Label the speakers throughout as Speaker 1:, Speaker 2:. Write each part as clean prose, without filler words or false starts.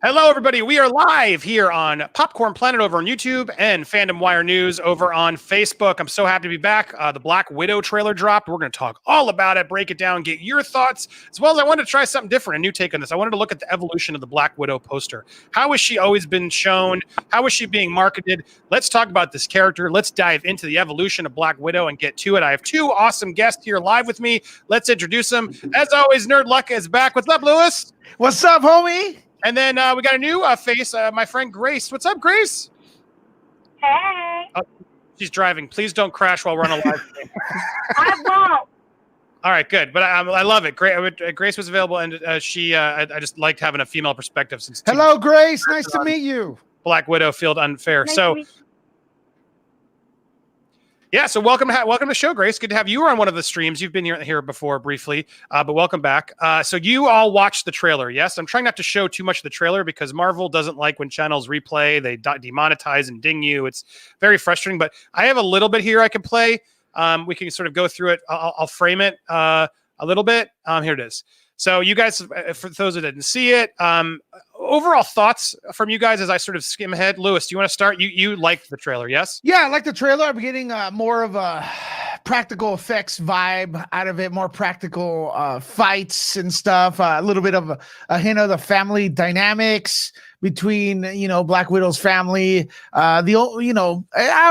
Speaker 1: Hello, everybody. We are live here on Popcorn Planet over on YouTube and Fandom Wire News over on Facebook. I'm so happy to be back. The Black Widow trailer dropped. We're going to talk all about it, break it down, get your thoughts, as well as I wanted to try something different, a new take on this. I wanted to look at the evolution of the Black Widow poster. How has she always been shown? How is she being marketed? Let's talk about this character. Let's dive into the evolution of Black Widow and get to it. I have two awesome guests here live with me. Let's introduce them. As always, Nerd Luck is back. What's up, Lewis?
Speaker 2: What's up, homie?
Speaker 1: And then we got a new face, my friend Grace. What's up, Grace?
Speaker 3: Hey.
Speaker 1: Oh, she's driving. Please don't crash while we're on a live stream.
Speaker 3: I won't.
Speaker 1: All right, good. But I love it. Grace was available, and I just liked having a female perspective. Since
Speaker 2: Hello, Grace. Nice to meet you.
Speaker 1: Black Widow field unfair.
Speaker 3: Nice
Speaker 1: So.
Speaker 3: to meet you.
Speaker 1: Yeah, so welcome to the show, Grace. Good to have you. You were on one of the streams. You've been here before briefly, but welcome back. So you all watched the trailer, yes? I'm trying not to show too much of the trailer because Marvel doesn't like when channels replay. They demonetize and ding you. It's very frustrating, but I have a little bit here I can play. We can sort of go through it. I'll frame it a little bit. Here it is. So you guys, for those that didn't see it, overall thoughts from you guys as I sort of skim ahead. Lewis, do you want to start? You liked the trailer, yes?
Speaker 2: Yeah, I like the trailer. I'm getting more of a practical effects vibe out of it, more practical fights and stuff. A little bit of a hint of the family dynamics between, Black Widow's family. I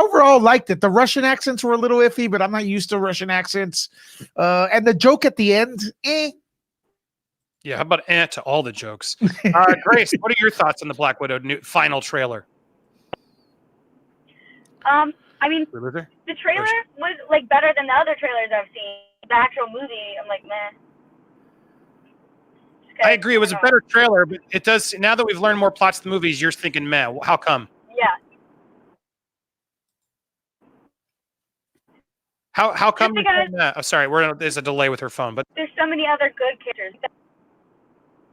Speaker 2: overall liked it. The Russian accents were a little iffy, but I'm not used to Russian accents. And the joke at the end,
Speaker 1: Yeah, how about to all the jokes? Grace, what are your thoughts on the Black Widow final trailer?
Speaker 3: I mean, the trailer was like better than the other trailers I've seen. The actual movie, I'm like, meh.
Speaker 1: I agree. It was a better trailer, but it does. Now that we've learned more plots of the movies, you're thinking, meh. How come?
Speaker 3: Yeah.
Speaker 1: How come?
Speaker 3: Because,
Speaker 1: oh, sorry, there's a delay with her phone, but
Speaker 3: there's so many other good characters.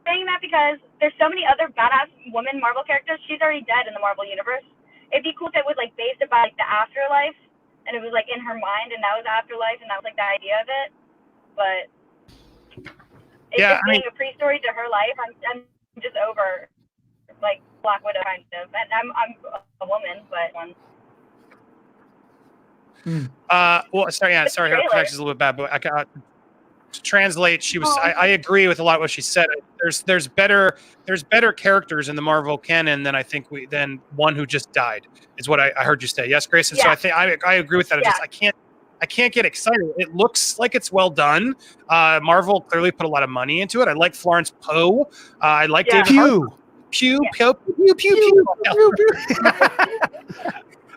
Speaker 3: Saying that because there's so many other badass women Marvel characters. She's already dead in the Marvel universe. It'd be cool if it was like based about like the afterlife, and it was like in her mind, and that was afterlife, and that was like the idea of it. But it's just being a pre-story to her life. I'm just over like Black Widow kind of, and I'm a woman, but
Speaker 1: well, sorry, her connection's a little bit bad, but I got. To translate, she was. I agree with a lot of what she said. There's better characters in the Marvel canon than I think than one who just died. Is what I heard you say. Yes, Grace. And so I think I agree with that. It's just I can't get excited. It looks like it's well done. Marvel clearly put a lot of money into it. I like Florence Poe. I like David Harbour. Pew.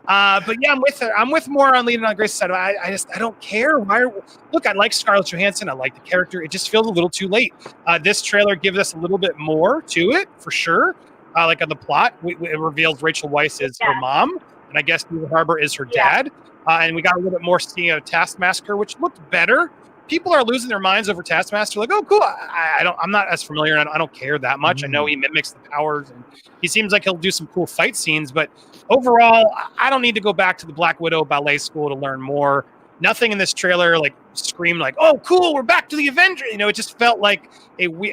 Speaker 1: But yeah, I'm with more on leaning on Grace's side. I don't care. Look, I like Scarlett Johansson. I like the character. It just feels a little too late. This trailer gives us a little bit more to it for sure. Like on the plot, it reveals Rachel Weisz is her mom, and I guess David Harbour is her dad. And we got a little bit more seeing of Taskmaster, which looked better. People are losing their minds over Taskmaster. Like, oh, cool. I'm not as familiar. I don't care that much. I know he mimics the powers, and he seems like he'll do some cool fight scenes. But overall, I don't need to go back to the Black Widow ballet school to learn more. Nothing in this trailer like screamed like, "Oh, cool, we're back to the Avengers." It just felt like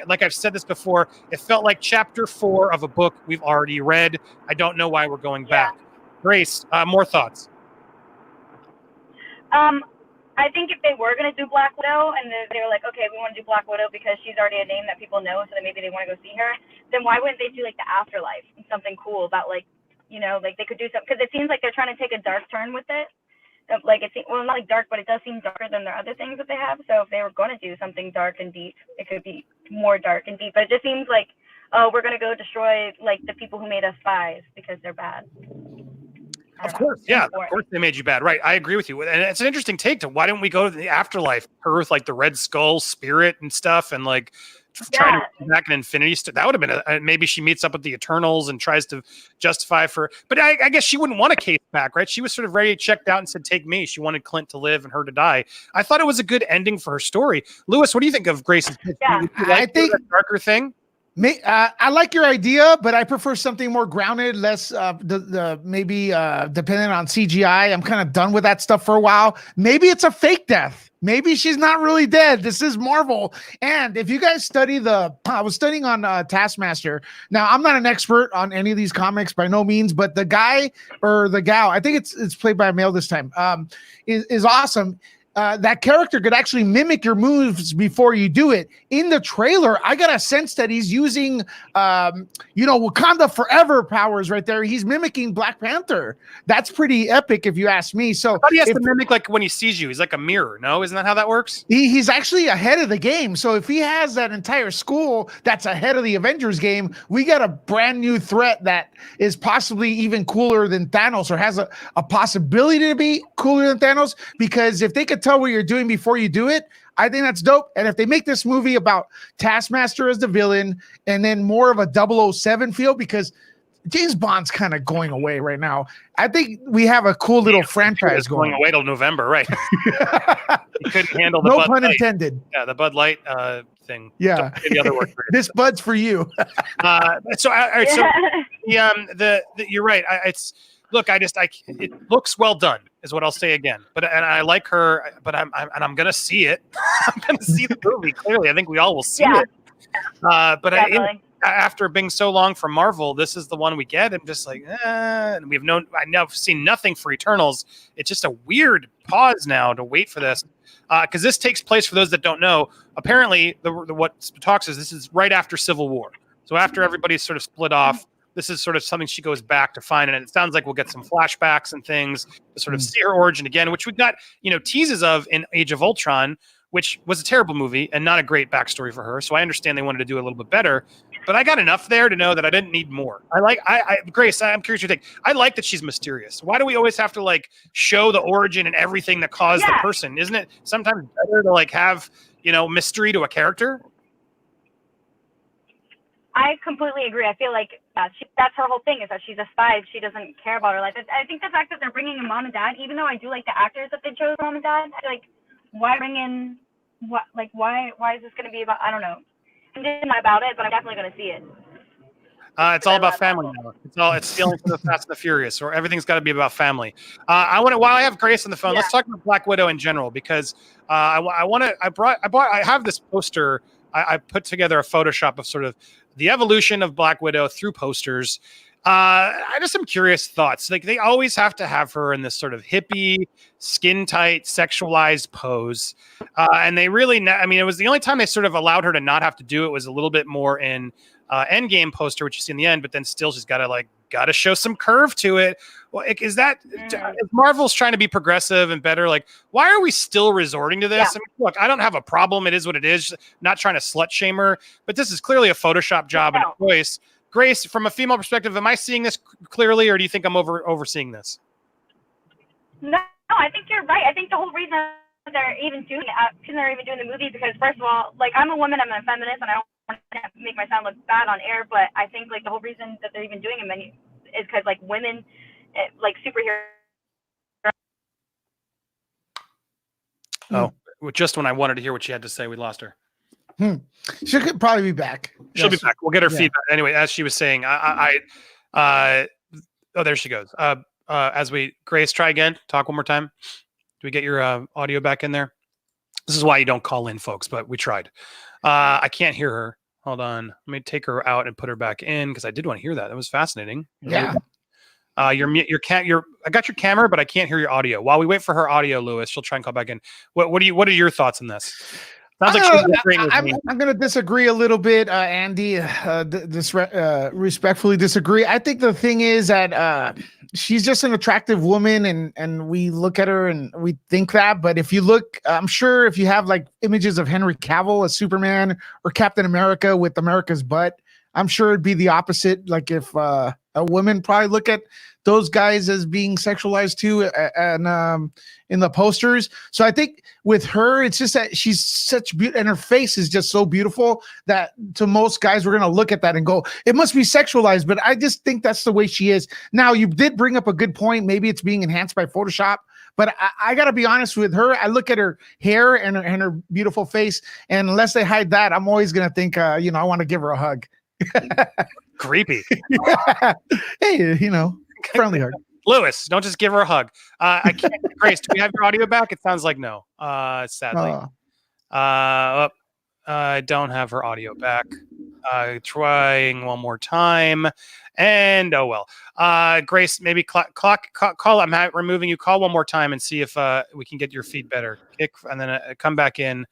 Speaker 1: like I've said this before. It felt like chapter 4 of a book we've already read. I don't know why we're going back. Grace, more thoughts.
Speaker 3: I think if they were going to do Black Widow and they were like, okay, we want to do Black Widow because she's already a name that people know, so that maybe they want to go see her, then why wouldn't they do like the afterlife and something cool about like, like they could do something, because it seems like they're trying to take a dark turn with it. Like not like dark, but it does seem darker than their other things that they have. So if they were going to do something dark and deep, it could be more dark and deep. But it just seems like, oh, we're going to go destroy like the people who made us spies because they're bad.
Speaker 1: Of course, yeah. Of course they made you bad. Right. I agree with you. And it's an interesting take to why don't we go to the afterlife? Her with like the Red Skull spirit and stuff and like try to come back in Infinity. That would have been maybe she meets up with the Eternals and tries to justify but I guess she wouldn't want a case back, right? She was sort of ready, checked out and said, take me. She wanted Clint to live and her to die. I thought it was a good ending for her story. Lewis, what do you think of Grace's pitch?
Speaker 3: Yeah.
Speaker 2: I think
Speaker 1: that darker thing.
Speaker 2: I like your idea, but I prefer something more grounded, less maybe dependent on CGI. I'm kind of done with that stuff for a while. Maybe it's a fake death. maybe she's not really dead. This is Marvel. And if you guys study I was studying on Taskmaster. Now, I'm not an expert on any of these comics by no means, but the guy or the gal, I think it's played by a male this time, is awesome. That character could actually mimic your moves before you do it. In the trailer, I got a sense that he's using, Wakanda Forever powers right there. He's mimicking Black Panther. That's pretty epic, if you ask me. So,
Speaker 1: but he has to mimic like when he sees you. He's like a mirror. No, isn't that how that works?
Speaker 2: He's actually ahead of the game. So if he has that entire school that's ahead of the Avengers game, we got a brand new threat that is possibly even cooler than Thanos, or has a possibility to be cooler than Thanos. Because if they could tell what you're doing before you do it, I think that's dope. And if they make this movie about Taskmaster as the villain and then more of a 007 feel, because James Bond's kind of going away right now, I think we have a cool little franchise
Speaker 1: going away till November, right? He couldn't handle the
Speaker 2: no
Speaker 1: Bud
Speaker 2: pun
Speaker 1: Light.
Speaker 2: Intended.
Speaker 1: Yeah, the Bud Light thing.
Speaker 2: Yeah,
Speaker 1: the other word for it.
Speaker 2: This Bud's for you.
Speaker 1: So you're right. It looks well done, is what I'll say again. But I like her, but I'm gonna see it. I'm gonna see the movie. Clearly, I think we all will see it. But after being so long from Marvel, this is the one we get. I'm just like, and I've seen nothing for Eternals. It's just a weird pause now to wait for this, because this takes place, for those that don't know. Apparently, what talks is this is right after Civil War. So after everybody's sort of split off, this is sort of something she goes back to find, and it sounds like we'll get some flashbacks and things to sort of see her origin again, which we got, teases of in Age of Ultron, which was a terrible movie and not a great backstory for her. So I understand they wanted to do a little bit better, but I got enough there to know that I didn't need more. Grace, I'm curious your take. I like that she's mysterious. Why do we always have to show the origin and everything that caused the person? Isn't it sometimes better to have, mystery to a character?
Speaker 3: I completely agree. I feel like that's her whole thing, is that she's a spy. She doesn't care about her life. I think the fact that they're bringing in mom and dad, even though I do like the actors that they chose, mom and dad, I feel like, why bring in why is this going to be about? I don't know. I'm just not about it, but I'm definitely going to see it.
Speaker 1: It's all about family now. It's stealing from the Fast and the Furious, or everything's got to be about family. While I have Grace on the phone, let's talk about Black Widow in general, because I have this poster. I put together a Photoshop of sort of the evolution of Black Widow through posters. I just some curious thoughts. They always have to have her in this sort of hippie, skin tight, sexualized pose. And they really, it was the only time they sort of allowed her to not have to do it was a little bit more in Endgame poster, which you see in the end, but then still she's got to show some curve to it. Well, is Marvel's trying to be progressive and better? Why are we still resorting to this? Look, I don't have a problem. It is what it is. Not trying to slut shame her, but this is clearly a Photoshop job and a choice. Grace, from a female perspective, am I seeing this clearly, or do you think I'm overseeing this?
Speaker 3: No, I think you're right. I think the whole reason they're even doing the movie, because first of all, I'm a woman, I'm a feminist, and I don't want to make myself look bad on air, but I think the whole reason that they're even doing it is because women, superheroes.
Speaker 1: Oh, just when I wanted to hear what she had to say, we lost her.
Speaker 2: She could probably be back.
Speaker 1: She'll be back. We'll get her feedback. Anyway, as she was saying, there she goes. Grace, try again. Talk one more time. Do we get your audio back in there? This is why you don't call in, folks, but we tried. I can't hear her. Hold on. Let me take her out and put her back in, because I did want to hear that. That was fascinating.
Speaker 2: Yeah.
Speaker 1: I got your camera, but I can't hear your audio. While we wait for her audio, Lewis, she'll try and call back in. What are your thoughts on this?
Speaker 2: I'm going to disagree a little bit, Andy. Respectfully disagree. I think the thing is that she's just an attractive woman, and we look at her and we think that. But if you look, I'm sure if you have images of Henry Cavill as Superman or Captain America with America's butt, I'm sure it'd be the opposite. If a woman probably look at those guys as being sexualized too, and in the posters. So I think with her, it's just that she's such beauty, and her face is just so beautiful that to most guys, we're gonna look at that and go, it must be sexualized. But I just think that's the way she is. Now, you did bring up a good point. Maybe it's being enhanced by Photoshop. But I got to be honest with her. I look at her hair and her beautiful face, and unless they hide that, I'm always gonna think, I want to give her a hug.
Speaker 1: Creepy.
Speaker 2: Hey, friendly hug.
Speaker 1: Lewis, don't just give her a hug. I can't. Grace, do we have your audio back? It sounds like no. Sadly. I don't have her audio back. Trying one more time, and oh well. Grace, maybe call. I'm removing you. Call one more time and see if we can get your feed better. Kick and then come back in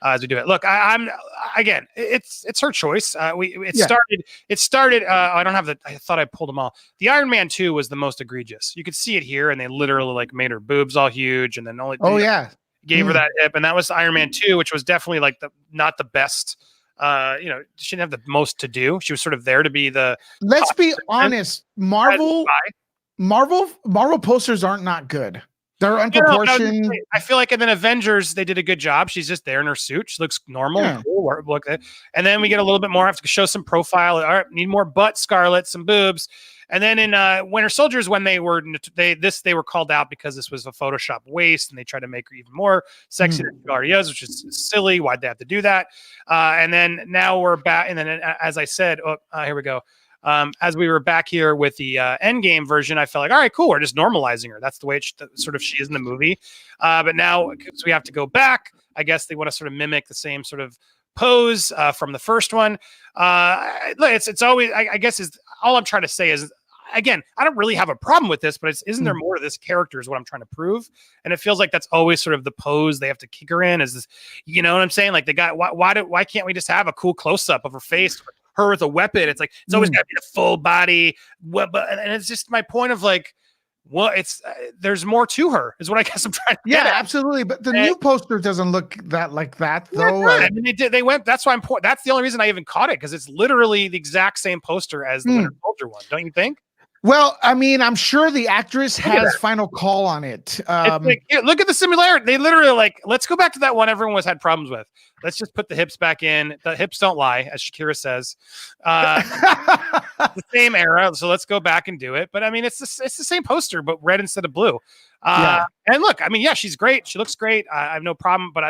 Speaker 1: as we do it. Look, I'm again. It's her choice. It started. I don't have the. I thought I pulled them all. The Iron Man 2 was the most egregious. You could see it here, and they literally like made her boobs all huge, and then only. Gave her that hip, and that was Iron Man 2, which was definitely like not the best. She didn't have the most to do. She was sort of there to be the.
Speaker 2: Let's be honest. Marvel posters aren't not good. They're unproportioned.
Speaker 1: I feel like in the Avengers, they did a good job. She's just there in her suit. She looks normal.
Speaker 2: Yeah.
Speaker 1: Cool. Look, and then we get a little bit more. Have to show some profile. All right, need more butt, Scarlet, some boobs. And then in Winter Soldiers, when they were called out because this was a Photoshop waste, and they tried to make her even more sexy than she already is, which is silly. Why'd they have to do that? And then now we're back. And then, as I said, here we go. As we were back here with the Endgame version, I felt like, all right, cool. We're just normalizing her. That's the way she is in the movie. But now so we have to go back. I guess they want to sort of mimic the same sort of pose from the first one. It's always, I guess, is all I'm trying to say is, again, I don't really have a problem with this, but isn't there more to this character is what I'm trying to prove. And it feels like that's always sort of the pose they have to kick her in. Is this, you know what I'm saying? Like the guy, why can't we just have a cool close up of her face, her with a weapon? It's like, it's always got to be the full body. And it's just my point of like, well, it's there's more to her is what I guess I'm trying to get at.
Speaker 2: Absolutely. But the new poster doesn't look like that though.
Speaker 1: I mean, they went, that's why that's the only reason I even caught it. Because it's literally the exact same poster as the Winter Soldier one. Don't you think?
Speaker 2: Well, I mean, I'm sure the actress has final call on it.
Speaker 1: Like, look at the similarity. They literally like, let's go back to that one everyone had problems with. Let's just put the hips back in. The hips don't lie, as Shakira says. The same era, so let's go back and do it. But I mean, it's the same poster, but red instead of blue. And look, I mean, yeah, she's great. She looks great. I have no problem. But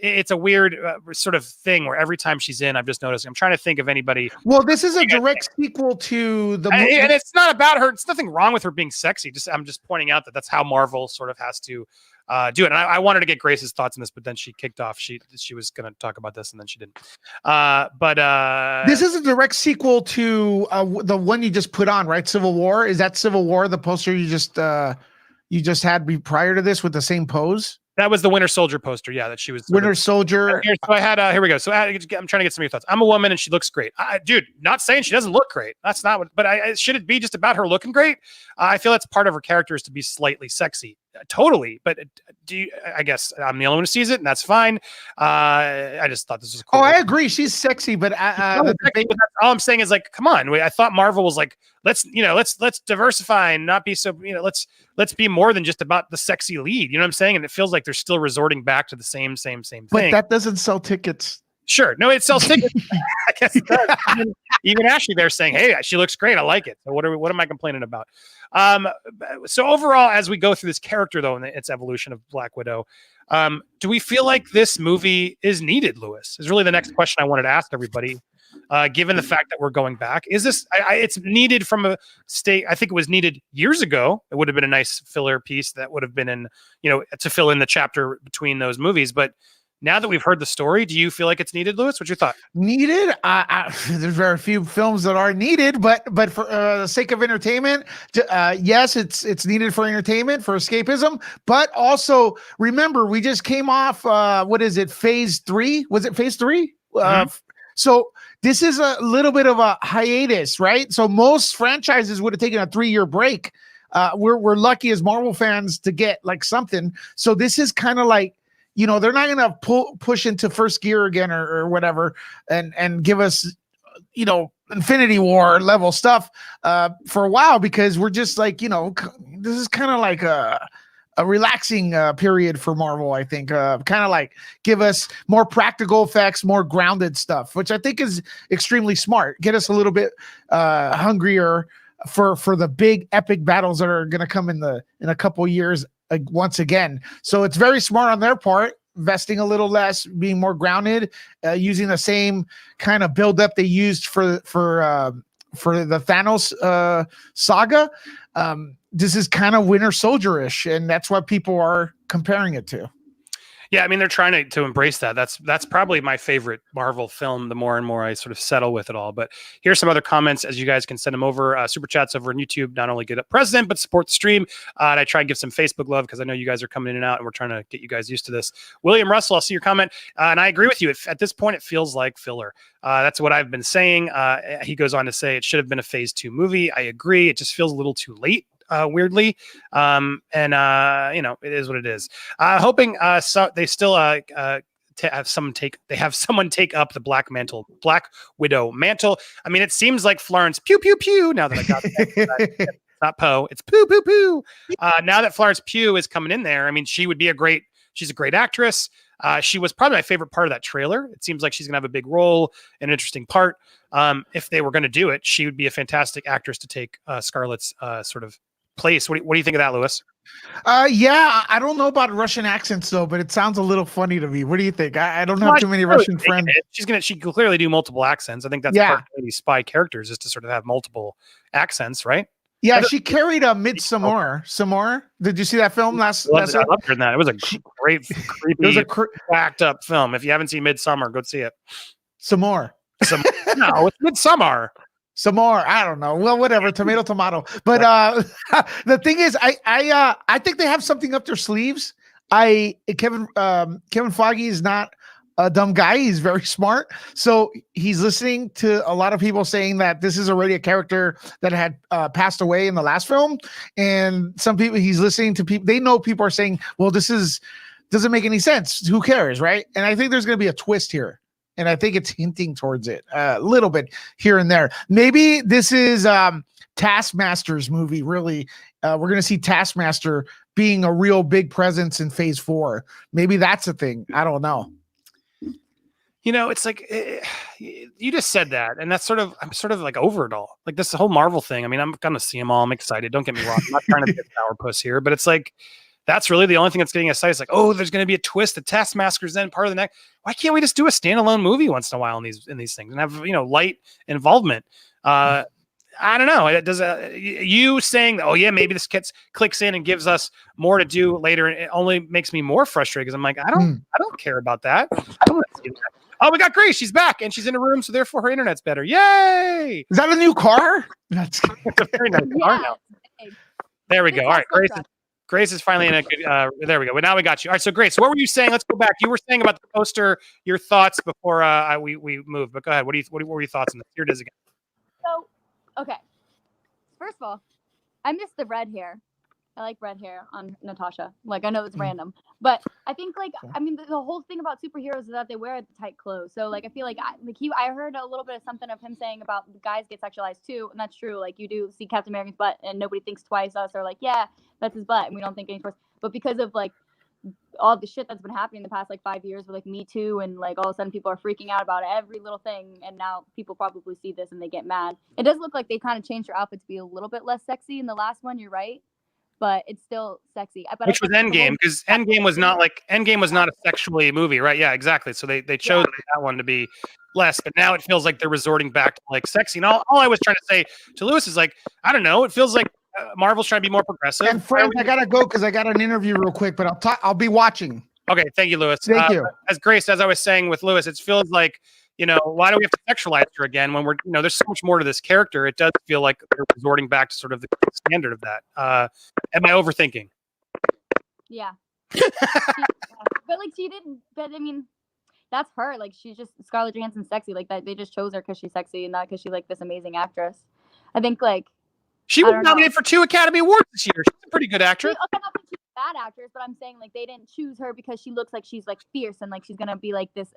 Speaker 1: it's a weird sort of thing where every time she's in, I'm just noticing. I'm trying to think of anybody.
Speaker 2: Well, this is a direct sequel to the movie.
Speaker 1: And it's not about her. It's nothing wrong with her being sexy. I'm just pointing out that's how Marvel sort of has to do it. And I wanted to get Grace's thoughts on this, but then she kicked off. She was going to talk about this, and then she didn't. But
Speaker 2: this is a direct sequel to the one you just put on, right? Civil War. Is that Civil War? The poster you just had prior to this with the same pose?
Speaker 1: That was the Winter Soldier poster, yeah. That she was
Speaker 2: Winter Soldier.
Speaker 1: So I had here we go. So I'm trying to get some of your thoughts. I'm a woman and she looks great, dude. Not saying she doesn't look great. That's not what. But should it be just about her looking great? I feel that's part of her character is to be slightly sexy. Totally. But I guess I'm the only one who sees it, and that's fine. I just thought this was cool.
Speaker 2: Oh, I agree. She's sexy, but
Speaker 1: all I'm saying is like, come on. I thought Marvel was like, let's diversify and not be so, let's be more than just about the sexy lead. You know what I'm saying? And it feels like they're still resorting back to the same thing.
Speaker 2: But that doesn't sell tickets.
Speaker 1: Sure. No, it sells tickets. I guess it does. Even Ashley there saying, hey, she looks great. I like it. So what am I complaining about? So overall, as we go through this character, though, and its evolution of Black Widow, do we feel like this movie is needed, Lewis? Is really the next question I wanted to ask everybody. Given the fact that we're going back, is this? It's needed from a state. I think it was needed years ago. It would have been a nice filler piece that would have been in, to fill in the chapter between those movies. But now that we've heard the story, do you feel like it's needed, Lewis? What's your thought?
Speaker 2: Needed? There's very few films that are needed, but for the sake of entertainment, yes, it's needed for entertainment, for escapism. But also, remember, we just came off, Phase 3? Was it Phase 3? So this is a little bit of a hiatus, right? So most franchises would have taken a 3-year break. We're lucky as Marvel fans to get like something. So this is kind of like, they're not going to push into first gear again or whatever and give us, Infinity War level stuff for a while, because we're just like, this is kind of like a relaxing period for Marvel, I think. Kind of like give us more practical effects, more grounded stuff, which I think is extremely smart. Get us a little bit hungrier for the big epic battles that are going to come in a couple years once again. So it's very smart on their part, investing a little less, being more grounded, using the same kind of build up they used for for the Thanos saga. This is kind of Winter Soldier-ish, and that's what people are comparing it to.
Speaker 1: Yeah, I mean, they're trying to embrace that. That's probably my favorite Marvel film, the more and more I sort of settle with it all. But here's some other comments, as you guys can send them over. Super chats over on YouTube. Not only get up president, but support the stream. And I try and give some Facebook love because I know you guys are coming in and out, and we're trying to get you guys used to this. William Russell, I'll see your comment. And I agree with you. At this point, it feels like filler. That's what I've been saying. He goes on to say it should have been a phase 2 movie. I agree. It just feels a little too late. Weirdly, and it is what it is. Hoping so they still have someone take up the Black Widow mantle. I mean, it seems like Florence pew pew pew. Now that I got that, it's not Poe, it's poo poo poo. Now that Florence Pugh is coming in there, I mean, she's a great actress. She was probably my favorite part of that trailer. It seems like she's gonna have a big role, an interesting part. If they were going to do it, she would be a fantastic actress to take Scarlett's sort of place. What do you think of that, Lewis?
Speaker 2: Yeah, I don't know about Russian accents though, but it sounds a little funny to me. What do you think? I don't have too many Russian friends.
Speaker 1: She can clearly do multiple accents. I think that's part of these spy characters, is to sort of have multiple accents, right? Yeah,
Speaker 2: she carried a Midsommar. Did you see that film last?
Speaker 1: I loved her in that. It was a great, creepy, it was backed up film. If you haven't seen Midsommar, go see it.
Speaker 2: Some more.
Speaker 1: No, it's Midsommar.
Speaker 2: Some more. I don't know. Well, whatever. Tomato. But the thing is, I think they have something up their sleeves. Kevin Feige is not a dumb guy. He's very smart. So he's listening to a lot of people saying that this is already a character that had passed away in the last film. And some people, he's listening to people. They know people are saying, well, doesn't make any sense. Who cares, right? And I think there's going to be a twist here. And I think it's hinting towards it a little bit here and there. Maybe this is Taskmaster's movie, really. We're going to see Taskmaster being a real big presence in phase 4. Maybe that's a thing. I don't know.
Speaker 1: It's like you just said that, and that's I'm sort of like over it all. Like this whole Marvel thing. I mean, I'm going to see them all. I'm excited. Don't get me wrong. I'm not trying to be a sourpuss here, but it's like, that's really the only thing that's getting us excited. It's like, oh, there's going to be a twist. The Taskmaster's then part of the next. Why can't we just do a standalone movie once in a while in these things and have light involvement? I don't know. It does. You saying, oh yeah, maybe this clicks in and gives us more to do later, and it only makes me more frustrated because I'm like, I don't care about that. I don't want to see that. Oh, we got Grace. She's back and she's in a room, so therefore her internet's better. Yay!
Speaker 2: Is that a new car?
Speaker 1: It's a very nice car now. There we go. All right, Grace is finally in a good. There we go. Well, now we got you. All right. So, Grace, what were you saying? Let's go back. You were saying about the poster. Your thoughts before we moved. But go ahead. What were your thoughts on this? Here it is again.
Speaker 4: So, okay. First of all, I miss the red hair. I like red hair on Natasha. Like, I know it's random, but I think the whole thing about superheroes is that they wear tight clothes. So like, I feel like I heard a little bit of something of him saying about the guys get sexualized too, and that's true. Like, you do see Captain America's butt, and nobody thinks twice. Us are like, yeah, that's his butt, and we don't think any twice. But because of like all the shit that's been happening in the past 5 years with Me Too, and all of a sudden people are freaking out about every little thing, and now people probably see this and they get mad. It does look like they kind of changed her outfit to be a little bit less sexy in the last one. You're right. But it's still sexy. But
Speaker 1: which was Endgame, because Endgame was not a sexually movie, right? Yeah, exactly. So they chose that one to be less, but now it feels like they're resorting back to sexy. And all I was trying to say to Lewis is I don't know. It feels like Marvel's trying to be more progressive.
Speaker 2: And friends, I gotta go because I got an interview real quick, but I'll be watching.
Speaker 1: Okay, thank you, Lewis.
Speaker 2: Thank you.
Speaker 1: As I was saying with Lewis, it feels like, why do we have to sexualize her again when we're, there's so much more to this character. It does feel like they're resorting back to sort of the standard of that. Am I overthinking?
Speaker 4: Yeah. She didn't, but I mean, that's her. She's just Scarlett Johansson sexy. That they just chose her because she's sexy and not because she's this amazing actress. I think
Speaker 1: she was nominated for 2 Academy Awards this year. She's a pretty good actress.
Speaker 4: Okay, not that she's a bad actress, but I'm saying they didn't choose her because she looks like she's fierce and she's gonna be this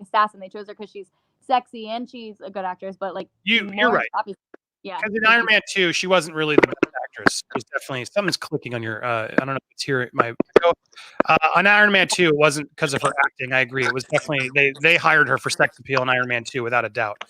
Speaker 4: assassin. They chose her because she's sexy and she's a good actress. But
Speaker 1: you're right.
Speaker 4: Obviously, yeah.
Speaker 1: Because in Iron Man 2, she wasn't really the best actress. She's definitely something's clicking on your. I don't know if it's here. On Iron Man 2, it wasn't because of her acting. I agree. It was definitely they hired her for sex appeal in Iron Man 2 without a doubt.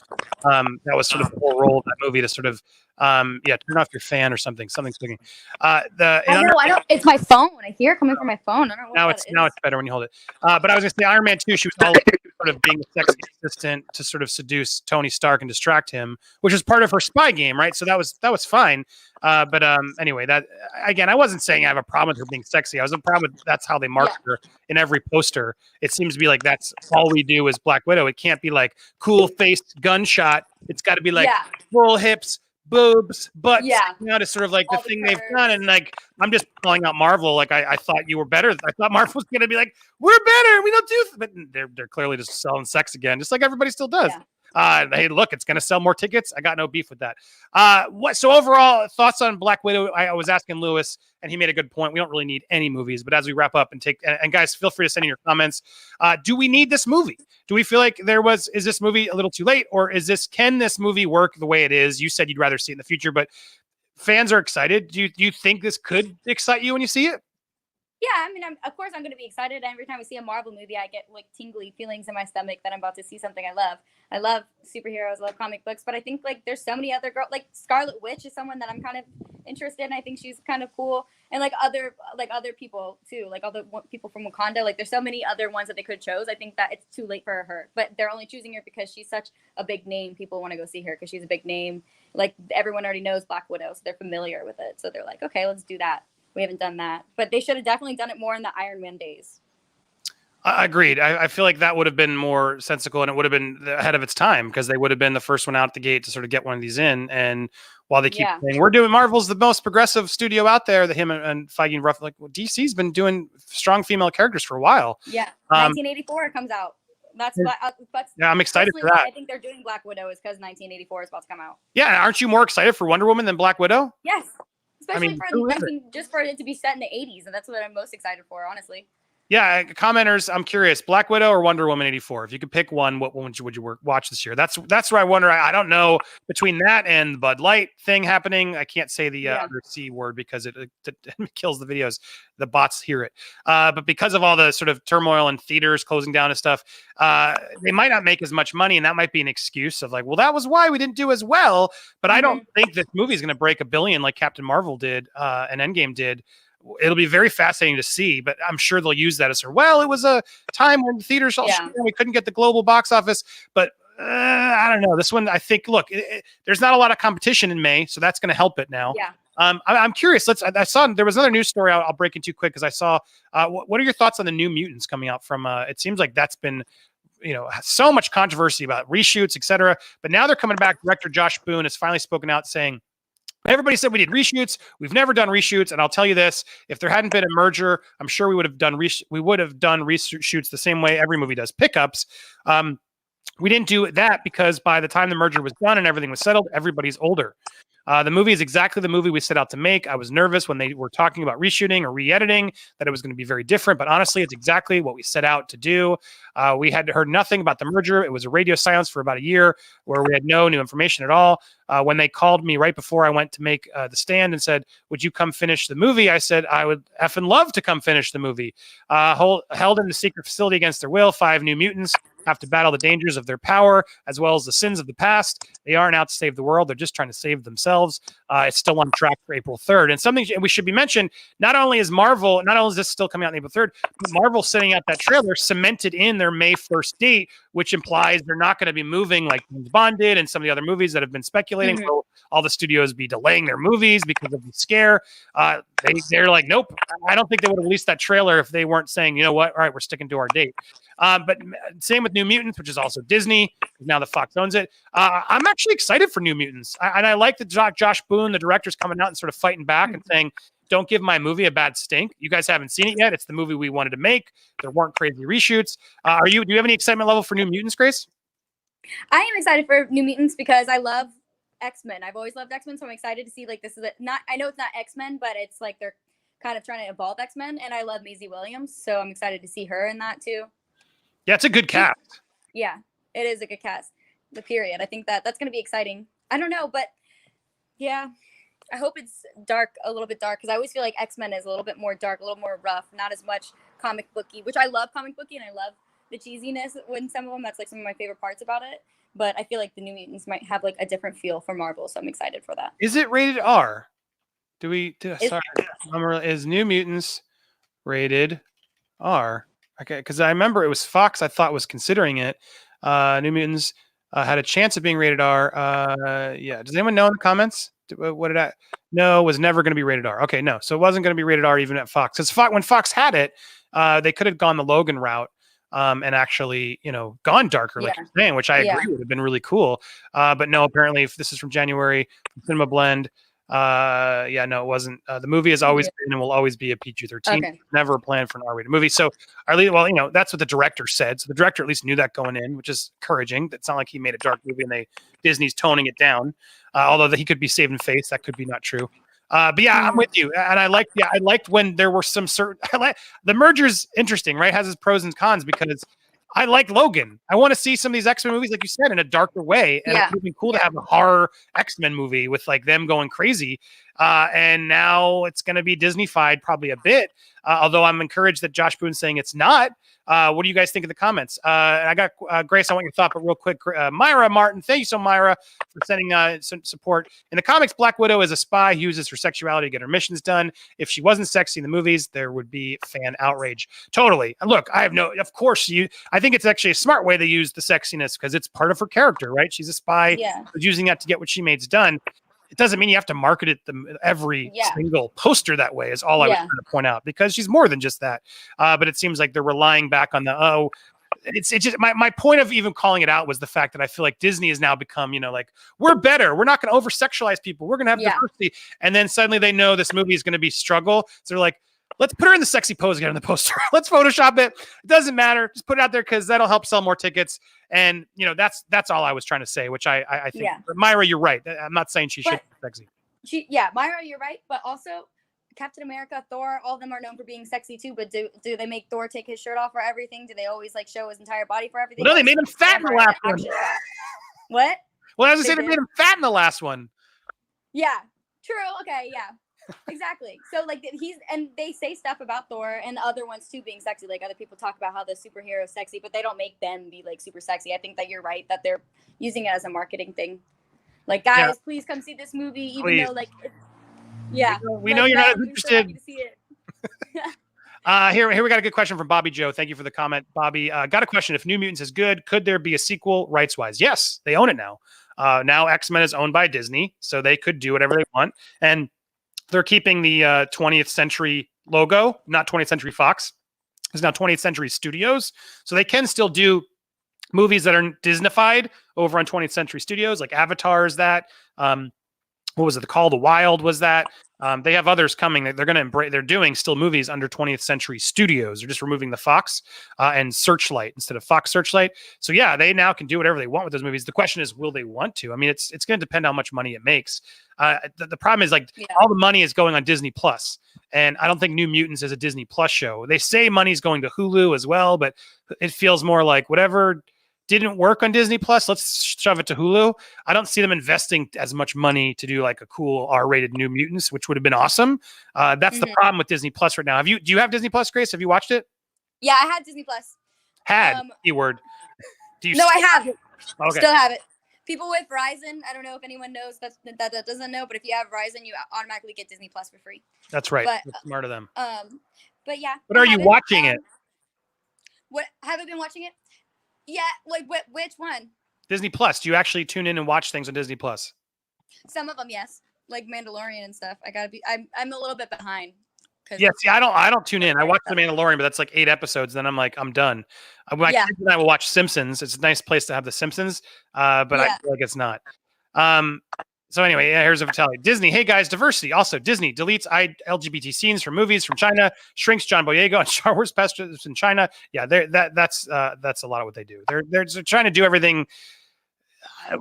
Speaker 1: That was sort of the whole role of that movie, to sort of turn off your fan or something. Something's clicking.
Speaker 4: I don't. It's my phone. I hear it coming from my phone. I don't know.
Speaker 1: Now it's better when you hold it. But I was gonna say Iron Man 2. She was all sort of being a sexy assistant to sort of seduce Tony Stark and distract him, which is part of her spy game, right? So that was fine. But anyway, that again, I wasn't saying I have a problem with her being sexy. I was a problem with that's how they market her in every poster. It seems to be like that's all we do is Black Widow. It can't be like cool faced gunshot. It's got to be like full hips, boobs, butts.
Speaker 4: Yeah.
Speaker 1: You know, it's sort of like
Speaker 4: All
Speaker 1: the
Speaker 4: the
Speaker 1: thing they've
Speaker 4: curves.
Speaker 1: done. And like, I'm just calling out Marvel. Like, I thought you were better. I thought Marvel was going to be like, we're better. We don't do, but they're clearly just selling sex again, just like everybody still does. Hey, look, it's going to sell more tickets. I got no beef with that. So overall thoughts on Black Widow? I was asking Lewis, and he made a good point. We don't really need any movies, but as we wrap up and guys, feel free to send in your comments. Do we need this movie? Do we feel like is this movie a little too late, or can this movie work the way it is? You said you'd rather see it in the future, but fans are excited. Do you think this could excite you when you see it?
Speaker 4: Yeah, I mean, of course I'm going to be excited. Every time I see a Marvel movie, I get like tingly feelings in my stomach that I'm about to see something I love. I love superheroes, I love comic books, but I think like there's so many other girls. Like Scarlet Witch is someone that I'm kind of interested in. I think she's kind of cool, and like other people too, like all the people from Wakanda. Like there's so many other ones that they could have chose. I think that it's too late for her, but they're only choosing her because she's such a big name. People want to go see her because she's a big name. Like everyone already knows Black Widow, so they're familiar with it. So they're like, okay, let's do that. We haven't done that, but they should have definitely done it more in the Iron Man days.
Speaker 1: Agreed. I feel like that would have been more sensical, and it would have been ahead of its time because they would have been the first one out the gate to sort of get one of these in. And while they keep saying we're doing Marvel's the most progressive studio out there, that him and Feige rough like DC's been doing strong female characters for a while.
Speaker 4: Yeah, 1984 comes out. That's
Speaker 1: I'm excited for that.
Speaker 4: I think they're doing Black Widow is because 1984 is about to come out.
Speaker 1: Yeah, aren't you more excited for Wonder Woman than Black Widow?
Speaker 4: Yes. Especially just for it to be set in the 80s, and that's what I'm most excited for, honestly.
Speaker 1: Yeah, commenters, I'm curious, Black Widow or Wonder Woman 84? If you could pick one, what one would you watch this year? That's where I wonder. I don't know between that and the Bud Light thing happening. I can't say the other C word because it kills the videos. The bots hear it. But because of all the sort of turmoil in theaters closing down and stuff, they might not make as much money, and that might be an excuse of like, well, that was why we didn't do as well. But I don't think this movie is going to break $1 billion like Captain Marvel did and Endgame did. It'll be very fascinating to see, but I'm sure they'll use that as well, it was a time when theaters we couldn't get the global box office, but I don't know. This one, I think, look, there's not a lot of competition in May, so that's going to help it now. Yeah. I'm curious. I saw there was another news story I'll break into quick because I saw. What are your thoughts on the New Mutants coming out from? It seems like that's been, so much controversy about reshoots, etc. But now they're coming back. Director Josh Boone has finally spoken out saying, everybody said we did reshoots. We've never done reshoots, and I'll tell you this: if there hadn't been a merger, I'm sure we would have done reshoots the same way every movie does pickups. We didn't do that because by the time the merger was done and everything was settled, everybody's older. The movie is exactly the movie we set out to make. I was nervous when they were talking about reshooting or re-editing that it was going to be very different, but honestly, it's exactly what we set out to do. We had heard nothing about the merger. It was a radio silence for about a year where we had no new information at all. When they called me right before I went to make the stand and said, would you come finish the movie? I said, I would effing love to come finish the movie. Held in a secret facility against their will, 5 new mutants have to battle the dangers of their power as well as the sins of the past. They aren't out to save the world. They're just trying to save themselves. It's still on track for April 3rd. And something we should be mentioned, not only is this still coming out on April 3rd, but Marvel sending out that trailer cemented in their May 1st date, which implies they're not going to be moving like James Bond did and some of the other movies that have been speculating. Mm-hmm. Will all the studios be delaying their movies because of the scare? They're like, nope. I don't think they would have released that trailer if they weren't saying, you know what? All right, we're sticking to our date. But same with New Mutants, which is also Disney. Now the Fox owns it. I'm actually excited for New Mutants. I like that Josh Boone, the director's coming out and sort of fighting back and saying, don't give my movie a bad stink. You guys haven't seen it yet. It's the movie we wanted to make. There weren't crazy reshoots. Do you have any excitement level for New Mutants, Grace?
Speaker 4: I am excited for New Mutants because I love X-Men. I've always loved X-Men, so I'm excited to see like this is I know it's not X-Men, but it's like they're kind of trying to evolve X-Men, and I love Maisie Williams, so I'm excited to see her in that too.
Speaker 1: Yeah, it's a good cast.
Speaker 4: Yeah, it is a good cast. The period. I think that's going to be exciting. I don't know, but yeah, I hope it's dark, a little bit dark, because I always feel like X-Men is a little bit more dark, a little more rough, not as much comic booky, which I love comic booky, and I love the cheesiness in some of them. That's like some of my favorite parts about it. But I feel like the New Mutants might have like a different feel for Marvel, so I'm excited for that.
Speaker 1: Is it rated R? Is New Mutants rated R? Okay, because I remember it was Fox. I thought was considering it. New Mutants had a chance of being rated R. Yeah. Does anyone know in the comments? What did I? No, it was never going to be rated R. Okay, no. So it wasn't going to be rated R even at Fox. Because when Fox had it, they could have gone the Logan route. And actually, gone darker, like you're saying, which I agree would have been really cool. But no, apparently, if this is from January, from Cinema Blend, no, it wasn't. The movie has always been and will always be a PG-13.
Speaker 4: Okay.
Speaker 1: Never planned for an R-rated movie. So, that's what the director said. So the director at least knew that going in, which is encouraging. It's not like he made a dark movie and Disney's toning it down. Although he could be saving face, that could be not true. But yeah, I'm with you, and I liked when there were some certain. The merger's interesting, right? Has its pros and cons because I like Logan. I want to see some of these X-Men movies, like you said, in a darker way, and it would be cool to have a horror X-Men movie with like them going crazy. And now it's going to be Disney-fied probably a bit, although I'm encouraged that Josh Boone's saying it's not. What do you guys think of the comments? I got Grace, I want your thought, but real quick, Myra Martin, thank you so Myra for sending some support. In the comics, Black Widow is a spy who uses her sexuality to get her missions done. If she wasn't sexy in the movies, there would be fan outrage. Totally. Look, of course, I think it's actually a smart way they use the sexiness because it's part of her character, right? She's a spy who's using that to get what she made's done. It doesn't mean you have to market it every single poster that way is all I was trying to point out because she's more than just that. But it seems like they're relying back on it's just my point of even calling it out was the fact that I feel like Disney has now become, like we're better. We're not going to over sexualize people. We're going to have diversity. And then suddenly they know this movie is going to be struggle. So they're like, let's put her in the sexy pose again in the poster. Let's Photoshop it. It doesn't matter. Just put it out there because that'll help sell more tickets. And that's all I was trying to say, which I think. But Myra, you're right. I'm not saying she should be sexy.
Speaker 4: Myra, you're right. But also, Captain America, Thor, all of them are known for being sexy too. But do they make Thor take his shirt off for everything? Do they always like show his entire body for everything?
Speaker 1: Well, no, they made him fat in the last one.
Speaker 4: What?
Speaker 1: Well, as I said, they made him fat in the last one.
Speaker 4: Yeah. True. Okay. Yeah. Exactly. So like they say stuff about Thor and other ones too being sexy. Like other people talk about how the superhero is sexy, but they don't make them be like super sexy. I think that you're right that they're using it as a marketing thing. Like guys, please come see this movie, even though like,
Speaker 1: we know you're not interested.
Speaker 4: To see it.
Speaker 1: Here we got a good question from Bobby Joe. Thank you for the comment, Bobby. Got a question. If New Mutants is good, could there be a sequel rights wise? Yes, they own it now. Now X-Men is owned by Disney, so they could do whatever they want. And they're keeping the 20th Century logo, not 20th Century Fox. It's now 20th Century Studios. So they can still do movies that are Disneyfied over on 20th Century Studios, like Avatar is that. What was it? The Call of the Wild was that. They have others coming. They're going to embrace. They're doing still movies under 20th Century Studios. They're just removing the Fox and Searchlight instead of Fox Searchlight. So yeah, they now can do whatever they want with those movies. The question is, will they want to? I mean, it's going to depend how much money it makes. The problem is all the money is going on Disney Plus, and I don't think New Mutants is a Disney Plus show. They say money's going to Hulu as well, but it feels more like whatever didn't work on Disney Plus, let's shove it to Hulu. I don't see them investing as much money to do like a cool R-rated New Mutants, which would have been awesome. That's the problem with Disney Plus right now. Do you have Disney Plus, Grace? Have you watched it?
Speaker 4: Yeah, I had Disney Plus.
Speaker 1: Keyword. Do you?
Speaker 4: No, I have it.
Speaker 1: Okay.
Speaker 4: Still have it. People with Verizon, I don't know if anyone knows that doesn't know, but if you have Verizon, you automatically get Disney Plus for free.
Speaker 1: That's right. That's smart of them.
Speaker 4: But yeah.
Speaker 1: But are you watching it?
Speaker 4: What have I been watching it? Yeah, like which one?
Speaker 1: Disney Plus. Do you actually tune in and watch things on Disney Plus?
Speaker 4: Some of them, yes. Like Mandalorian and stuff. I'm a little bit behind.
Speaker 1: Yeah, see, I don't tune in. I watch The Mandalorian, but that's like 8 episodes. Then I'm like, I'm done. My kids and I will watch Simpsons. It's a nice place to have The Simpsons, but I feel like it's not. So anyway, here's a Vitaly. Disney, hey guys, diversity. Also, Disney deletes LGBT scenes from movies from China, shrinks John Boyega and Star Wars pastors in China. Yeah, that's a lot of what they do. They're trying to do everything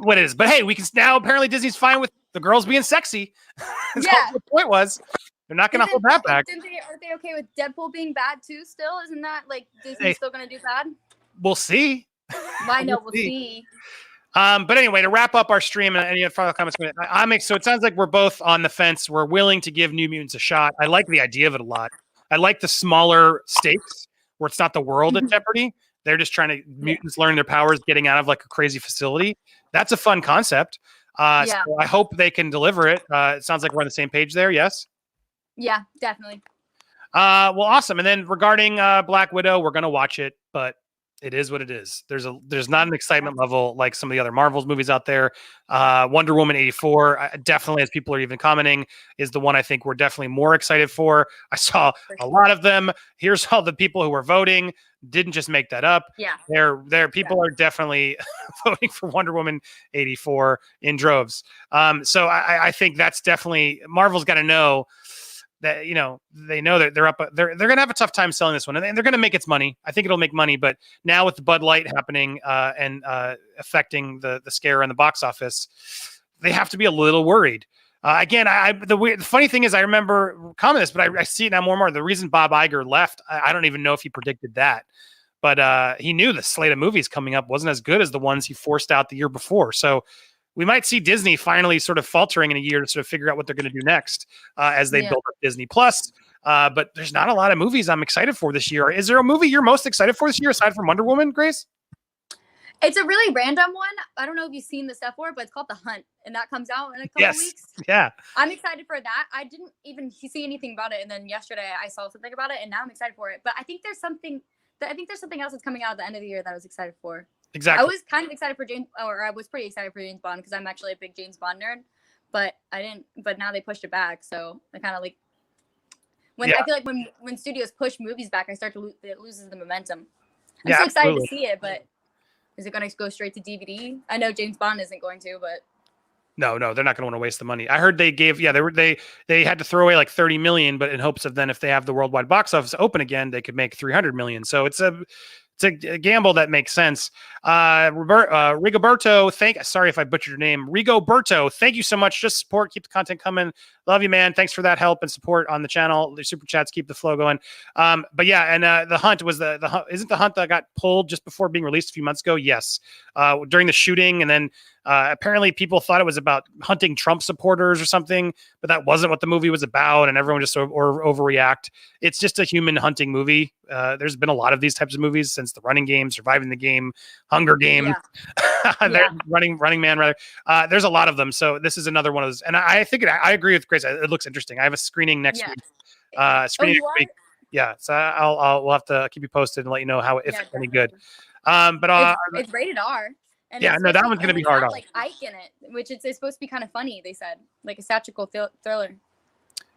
Speaker 1: what it is. But hey, we can now apparently Disney's fine with the girls being sexy. That's what the point was. They're not going to hold that back.
Speaker 4: Are they okay with Deadpool being bad too? Still, isn't that like Disney's still going to do bad?
Speaker 1: We'll see.
Speaker 4: I know we'll see.
Speaker 1: But anyway, to wrap up our stream and any final comments, so it sounds like we're both on the fence. We're willing to give New Mutants a shot. I like the idea of it a lot. I like the smaller stakes where it's not the world in jeopardy. They're just trying to mutants learn their powers, getting out of like a crazy facility. That's a fun concept. So I hope they can deliver it. It sounds like we're on the same page there. Yes.
Speaker 4: Yeah, definitely.
Speaker 1: Well, awesome. And then regarding Black Widow, we're gonna watch it, but it is what it is. There's not an excitement level like some of the other Marvels movies out there. Wonder Woman 84, definitely, as people are even commenting, is the one I think we're definitely more excited for. I saw a lot of them. Here's all the people who were voting. Didn't just make that up.
Speaker 4: Yeah.
Speaker 1: People are definitely voting for Wonder Woman 84 in droves. So I think that's definitely Marvel's got to know that, you know, they know that they're going to have a tough time selling this one, and they're going to make its money. I think it'll make money, but now with the Bud Light happening and affecting the scare in the box office, they have to be a little worried. Again, the funny thing is, I remember commenting this, but I see it now more and more. The reason Bob Iger left, I don't even know if he predicted that, but he knew the slate of movies coming up wasn't as good as the ones he forced out the year before. So we might see Disney finally sort of faltering in a year to sort of figure out what they're going to do next as they build up Disney Plus. But there's not a lot of movies I'm excited for this year. Is there a movie you're most excited for this year aside from Wonder Woman, Grace?
Speaker 4: It's a really random one. I don't know if you've seen the stuff for it, but it's called The Hunt, and that comes out in a couple weeks.
Speaker 1: Yeah.
Speaker 4: I'm excited for that. I didn't even see anything about it, and then yesterday I saw something about it, and now I'm excited for it. But I think there's something else that's coming out at the end of the year that I was excited for.
Speaker 1: Exactly.
Speaker 4: I was kind of excited for I was pretty excited for James Bond because I'm actually a big James Bond nerd, but now they pushed it back, so I kind of like I feel like when studios push movies back, it loses the momentum. I'm so excited to see it, but is it going to go straight to DVD? I know James Bond isn't going to, but
Speaker 1: no, they're not going to want to waste the money. I heard they had to throw away like 30 million, but in hopes of then if they have the worldwide box office open again, they could make 300 million. So it's a gamble that makes sense. Rigoberto, sorry if I butchered your name. Rigoberto, thank you so much. Just support, keep the content coming. Love you, man. Thanks for that help and support on the channel. The super chats keep the flow going. But yeah, and The Hunt was isn't The Hunt that got pulled just before being released a few months ago? Yes, during the shooting, and then apparently people thought it was about hunting Trump supporters or something, but that wasn't what the movie was about, and everyone just sort of overreact. It's just a human hunting movie. There's been a lot of these types of movies since The Running Game, Surviving the Game, Hunger Game, Running Man, rather. There's a lot of them, so this is another one of those. And I think I agree with Grace. It looks interesting. I have a screening next week. Next week. Yeah, so we'll have to keep you posted and let you know how if it's any good. But
Speaker 4: it's rated R. And
Speaker 1: that one's going to be hard on.
Speaker 4: Like Ike in it, which it's supposed to be kind of funny. They said like a satirical thriller.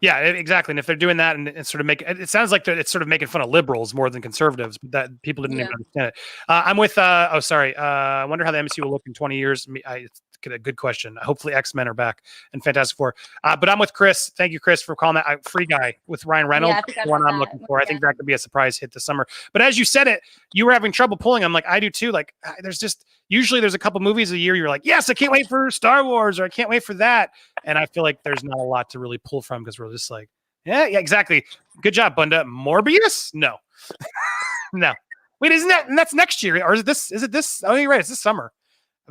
Speaker 1: Yeah, exactly. And if they're doing that and sort of it sounds like it's sort of making fun of liberals more than conservatives, but that people didn't even understand it. I'm with, I wonder how the MCU will look in 20 years. It's a good question. Hopefully X-Men are back and Fantastic Four. But I'm with Chris. Thank you, Chris, for calling that Free Guy with Ryan Reynolds. Yeah, one I'm looking for. I think that could be a surprise hit this summer. But as you said it, you were having trouble pulling. I'm like, I do too. Like usually there's a couple movies a year you're like, yes, I can't wait for Star Wars, or I can't wait for that. And I feel like there's not a lot to really pull from because we're just like, yeah, exactly. Good job, Bunda. Morbius? No. No. Wait, isn't that, and that's next year, or is it this? Oh, you're right. It's this summer.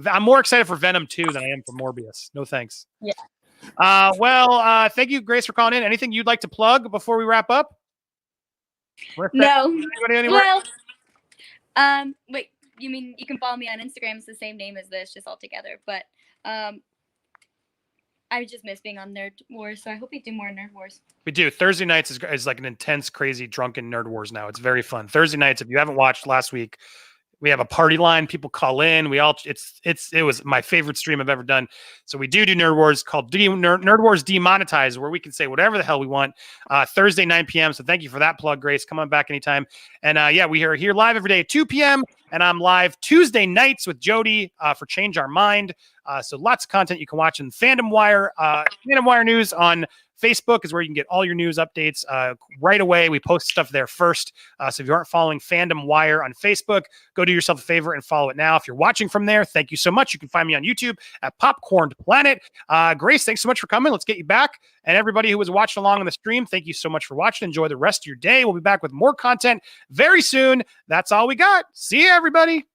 Speaker 1: I'm more excited for Venom 2 than I am for Morbius. No thanks.
Speaker 4: Yeah.
Speaker 1: Thank you, Grace, for calling in. Anything you'd like to plug before we wrap up?
Speaker 4: No.
Speaker 1: Anybody anywhere?
Speaker 4: Well, wait, you mean you can follow me on Instagram? It's the same name as this, just all together. But I just miss being on Nerd Wars, so I hope we do more Nerd Wars. We do. Thursday nights is like an intense, crazy, drunken Nerd Wars now. It's very fun. Thursday nights, if you haven't watched last week, we have a party line. People call in. It was my favorite stream I've ever done. So we do Nerd Wars called Nerd Wars Demonetized, where we can say whatever the hell we want. Thursday, 9 p.m. So thank you for that plug, Grace. Come on back anytime. And we are here live every day at 2 p.m. And I'm live Tuesday nights with Jody for Change Our Mind. So lots of content you can watch in Fandom Wire. Fandom Wire News on Facebook is where you can get all your news updates right away. We post stuff there first. So if you aren't following Fandom Wire on Facebook, go do yourself a favor and follow it now. If you're watching from there, thank you so much. You can find me on YouTube at PopcornedPlanet. Grace, thanks so much for coming. Let's get you back. And everybody who was watching along on the stream, thank you so much for watching. Enjoy the rest of your day. We'll be back with more content very soon. That's all we got. See you, everybody.